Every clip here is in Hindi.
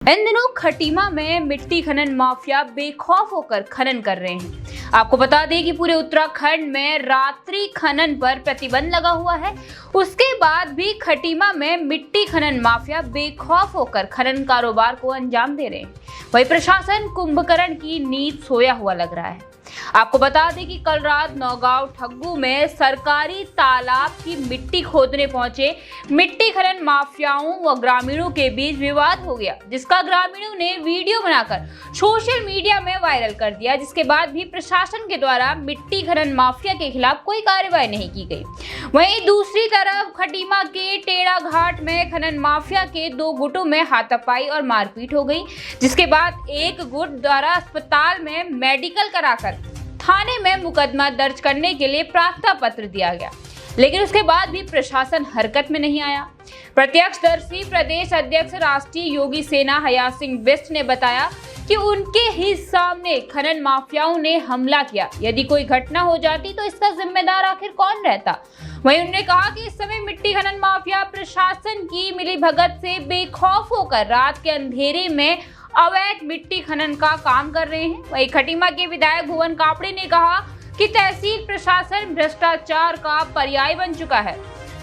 इन दिनों खटीमा में मिट्टी खनन माफिया बेखौफ होकर खनन कर रहे हैं। आपको बता दें कि पूरे उत्तराखंड में रात्रि खनन पर प्रतिबंध लगा हुआ है। उसके बाद भी खटीमा में मिट्टी खनन माफिया बेखौफ होकर खनन कारोबार को अंजाम दे रहे हैं। वहीं प्रशासन कुंभकर्ण की नींद सोया हुआ लग रहा है। आपको बता दें कि कल रात नौगांव ठग्गू में सरकारी तालाब की मिट्टी खोदने पहुंचे मिट्टी खनन माफियाओं व ग्रामीणों के बीच विवाद हो गया, जिसका ग्रामीणों ने वीडियो बनाकर सोशल मीडिया में वायरल कर दिया। जिसके बाद भी प्रशासन के द्वारा मिट्टी खनन माफिया के खिलाफ कोई कार्रवाई नहीं की गई। वहीं दूसरी तरफ खटीमा के टेढ़ा घाट में खनन माफिया के दो गुटों में हाथापाई और मारपीट हो गई, जिसके बाद एक गुट द्वारा अस्पताल में मेडिकल कराकर थाने में मुकदमा दर्ज करने के लिए प्रार्थना पत्र दिया गया, लेकिन उसके बाद भी प्रशासन हरकत में नहीं आया। प्रत्यक्षदर्शी प्रदेश अध्यक्ष राष्ट्रीय योगी सेना हयात सिंह बिष्ट ने बताया कि उनके ही सामने खनन माफियाओं ने हमला किया। यदि कोई घटना हो जाती तो इसका जिम्मेदार आखिर कौन रहता। वहीं उन्होंने कहा कि इस समय मिट्टी खनन माफिया प्रशासन की मिलीभगत से बेखौफ होकर रात के अंधेरे में अवैध मिट्टी खनन का काम कर रहे हैं। वहीं खटीमा के विधायक भुवन कापड़े ने कहा कि तहसील प्रशासन भ्रष्टाचार का पर्याय बन चुका है।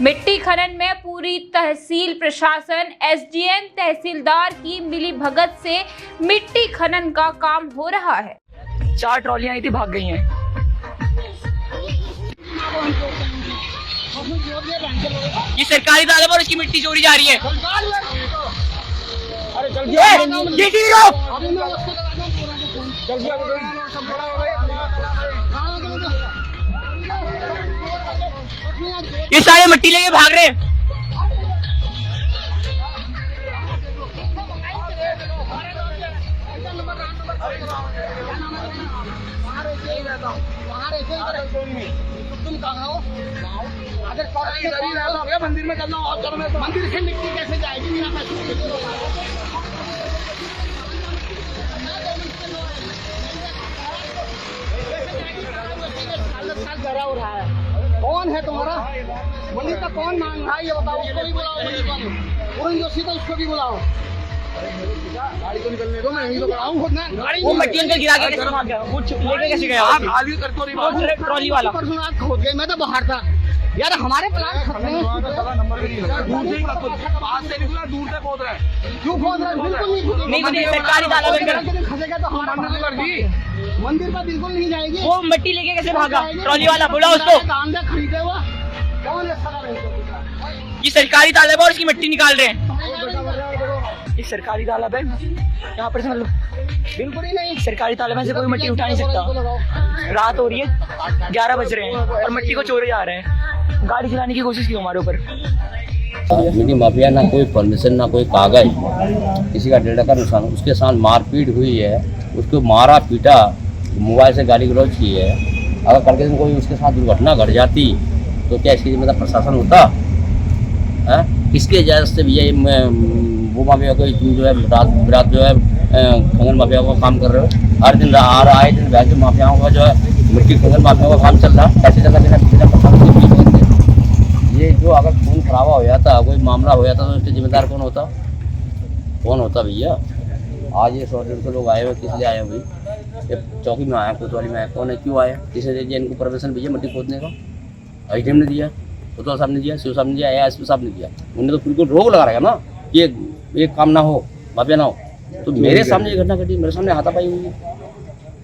मिट्टी खनन में पूरी तहसील प्रशासन एसडीएम तहसीलदार की मिलीभगत से मिट्टी खनन का काम हो रहा है। 4 ट्रॉलियां आई थी, भाग गई हैं। ये सरकारी तालाब और इसकी मिट्टी चोरी जा रही है। अरे जल्दी ये सारे मिट्टी लेके भाग रहे हैं। तुम कहाँ हो? मंदिर में चलना हो, मंदिर से मिट्टी कैसे जाएगी बिना पैसे? कौन है तुम्हारा मंदिर का? कौन मांग रहा है ये बताओ। उसको भी बुलाओ, मंदिर वाले पूरन जोशी, तो उसको भी बुलाओ। गाड़ी को निकलने दो, मैं यहीं तो कराऊं खुद ना। वो मिट्टी अंदर गिरा के कैसे भाग गया? वो लेके कैसे गया? आप खाली कर तो ट्रॉली वाला परसों रात खोद गए, मैं तो बाहर था यार। हमारे प्लान खत्म नंबर भी नहीं है। दूर से पास से निकला, दूर से खोद रहा है। क्यों खोद रहा है? बिल्कुल नहीं, सरकारी तालाब अंदर खसेगा तो हमारा कर दी। मंदिर पर बिल्कुल नहीं जाएगी। वो मिट्टी लेके कैसे भागा? ट्रॉली वाला बुला उसको। खरीदे हुआ कौन है? ये सरकारी तालाब है और इसकी मिट्टी निकाल रहे हैं। ये सरकारी तालाब है, यहाँ पर समझ लो बिल्कुल ही नहीं। सरकारी तालाब से कोई मिट्टी उठा नहीं सकता। रात हो रही है, 11 बज रहे हैं और मिट्टी को चोरे जा रहे हैं। गाड़ी चलाने की कोशिश की हमारे ऊपर। मिट्टी माफिया ना कोई परमिशन ना कोई कागज, किसी का डेटा का नुकसान, उसके साथ मारपीट हुई है, उसको मारा पीटा, मोबाइल से गाली गलौज की है। अगर कल के दिन कोई उसके साथ दुर्घटना घट जाती तो क्या इसकी जिम्मेदार प्रशासन होता है? किसके इजाज़त से भैया वो माफिया को जो है रात जो है खनन माफिया का काम कर रहे हो? हर दिन आए दिन वैसे माफियाओं का जो है मिट्टी खनन माफियाओं का काम चल रहा है। कैसे चल रहा बिना प्रशासन की? ये जो अगर खून खराबा हो जाता, कोई मामला हो जाता तो उसके जिम्मेदार कौन होता? कौन होता भैया? आज ये 100-150 लोग आए हुए, किस लिए आए हैं भाई? ये चौकी में आया, कोतवाली में आया, कौन है, क्यों आया? किसने दे दिया इनको परमिशन भैया मिट्टी खोदने का? आईटीएम ने दिया, कोतवाल साहब ने दिया, सीओ साहब ने दिया, एएसपी साहब ने दिया। उन्होंने तो बिल्कुल रोक लगा रखा ना कि ये काम ना हो, माफिया ना हो। तो मेरे सामने ये घटना घटी, मेरे सामने हाथापाई हुई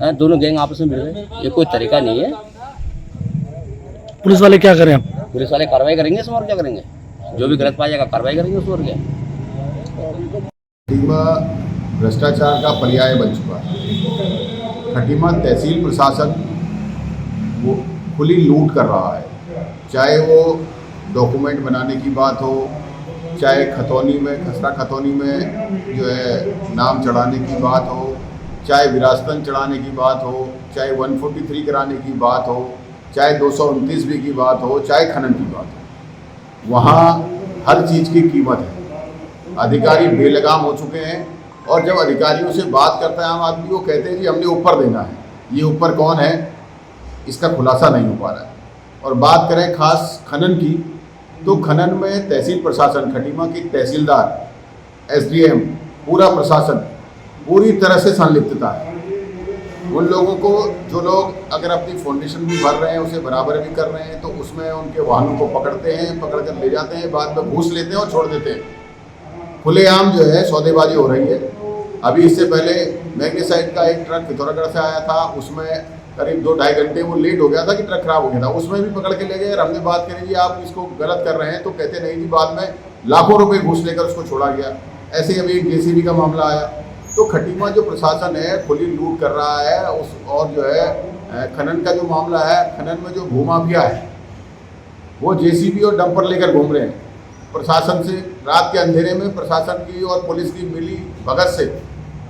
है, दोनों गैंग आपस में भिड़ गए। ये कोई तरीका नहीं है। पुलिस वाले क्या करें? पुलिस वाले कार्रवाई करेंगे, इसमें और क्या करेंगे? जो भी गलत पाया जाएगा कार्रवाई करेंगे, उसमें और क्या। खटीमा भ्रष्टाचार का पर्याय बन चुका है। खटीमा तहसील प्रशासन वो खुली लूट कर रहा है, चाहे वो डॉक्यूमेंट बनाने की बात हो, चाहे खतौनी में खसरा खतौनी में जो है नाम चढ़ाने की बात हो, चाहे विरासतन चढ़ाने की बात हो, चाहे 143 कराने की बात हो, चाहे 229 भी की बात हो, चाहे खनन की बात हो। वहाँ हर चीज़ की कीमत है। अधिकारी बेलगाम हो चुके हैं और जब अधिकारियों से बात करता है आम आदमी, वो कहते हैं जी हमने ऊपर देना है। ये ऊपर कौन है, इसका खुलासा नहीं हो पा रहा है। और बात करें खास खनन की, तो खनन में तहसील प्रशासन, खटीमा की तहसीलदार, एसडीएम पूरा प्रशासन पूरी तरह से संलिप्तता है। उन लोगों को, जो लोग अगर अपनी फाउंडेशन भी भर रहे हैं, उसे बराबर भी कर रहे हैं, तो उसमें उनके वाहनों को पकड़ते हैं, पकड़ कर ले जाते हैं, बाद में घूस लेते हैं और छोड़ देते हैं। खुलेआम जो है सौदेबाजी हो रही है। अभी इससे पहले मैग्नीसाइड का एक ट्रक पिथौरागढ़ से आया था, उसमें करीब 2-2.5 घंटे वो लेट हो गया था कि ट्रक खराब हो गया था, उसमें भी पकड़ के ले गए। हमने बात करी जी आप इसको गलत कर रहे हैं, तो कहते नहीं जी, बाद में लाखों रुपए घूस लेकर उसको छोड़ा गया। ऐसे अभी एक JCB का मामला आया। तो खटीमा जो प्रशासन है खुली लूट कर रहा है उस, और जो है खनन का जो मामला है, खनन में जो भूमाफिया है वो JCB और डंपर लेकर घूम रहे हैं। प्रशासन से रात के अंधेरे में प्रशासन की और पुलिस की मिली भगत से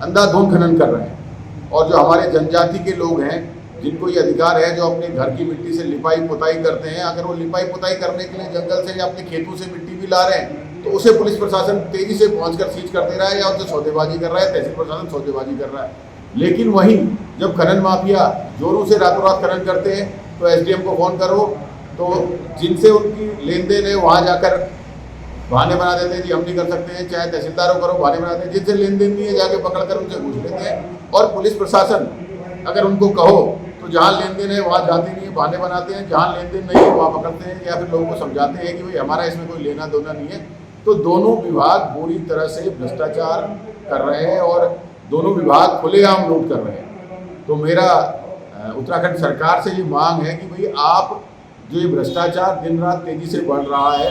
अंधाधुंध खनन कर रहे हैं। और जो हमारे जनजाति के लोग हैं, जिनको ये अधिकार है, जो अपने घर की मिट्टी से लिपाई पुताई करते हैं, अगर वो लिपाई पुताई करने के लिए जंगल से या अपने खेतों से मिट्टी भी ला रहे हैं, तो उसे पुलिस प्रशासन तेजी से पहुंचकर सीज कर दे रहा है या उससे सौदेबाजी कर रहा है, तहसील प्रशासन सौदेबाजी कर रहा है। लेकिन वहीं जब खनन माफिया जोरों से रातों रात खनन करते हैं, तो SDM को फोन करो, तो जिनसे उनकी लेन देन है वहाँ जाकर बहाने बना देते हैं, जी हम नहीं कर सकते हैं। चाहे तहसीलदारों करो, बहाने बनाते हैं। जिनसे लेन देन नहीं है जाके पकड़कर उनसे घूस लेते हैं। और पुलिस प्रशासन अगर उनको कहो तो जहाँ लेन देन है वहाँ जाते नहीं है, बहाने बनाते हैं। जहाँ लेन देन नहीं है वहाँ पकड़ते हैं, या फिर लोगों को समझाते हैं कि भाई हमारा इसमें कोई लेना देना नहीं है। तो दोनों विभाग पूरी तरह से भ्रष्टाचार कर रहे हैं और दोनों विभाग खुलेआम लूट कर रहे हैं। तो मेरा उत्तराखंड सरकार से ये मांग है कि भाई आप जो ये भ्रष्टाचार दिन रात तेजी से बढ़ रहा है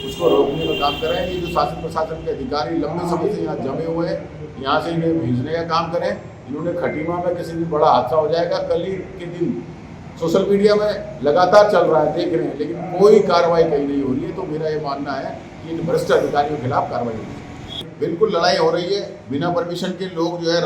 उसको रोकने का काम करें। ये जो शासन प्रशासन के अधिकारी लंबे समय से यहाँ जमे हुए हैं, यहाँ से इन्हें भेजने का काम करें। इन्होंने खटीमा में किसी भी बड़ा हादसा हो जाएगा। कल ही के दिन सोशल मीडिया में लगातार चल रहा है, देख रहे हैं, लेकिन कोई कार्रवाई कहीं नहीं हो रही है। तो मेरा ये मानना है कि इन भ्रष्ट अधिकारियों के खिलाफ कार्रवाई होगी। बिल्कुल लड़ाई हो रही है, बिना परमिशन के लोग जो है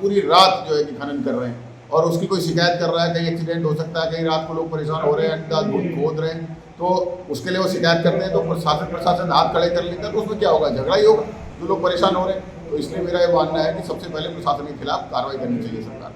पूरी रात जो है कि खनन कर रहे हैं, और उसकी कोई शिकायत कर रहा है, कहीं एक्सीडेंट हो सकता है, कहीं रात को लोग परेशान हो रहे हैं, अंधाधुंध खोद रहे हैं, तो उसके लिए वो शिकायत करते हैं, तो प्रशासन हाथ खड़े कर लेता है, तो उसमें क्या होगा, झगड़ा ही होगा, जो लोग परेशान हो रहे हैं। तो इसलिए मेरा ये मानना है कि सबसे पहले प्रशासन के खिलाफ कार्रवाई करनी चाहिए सरकार।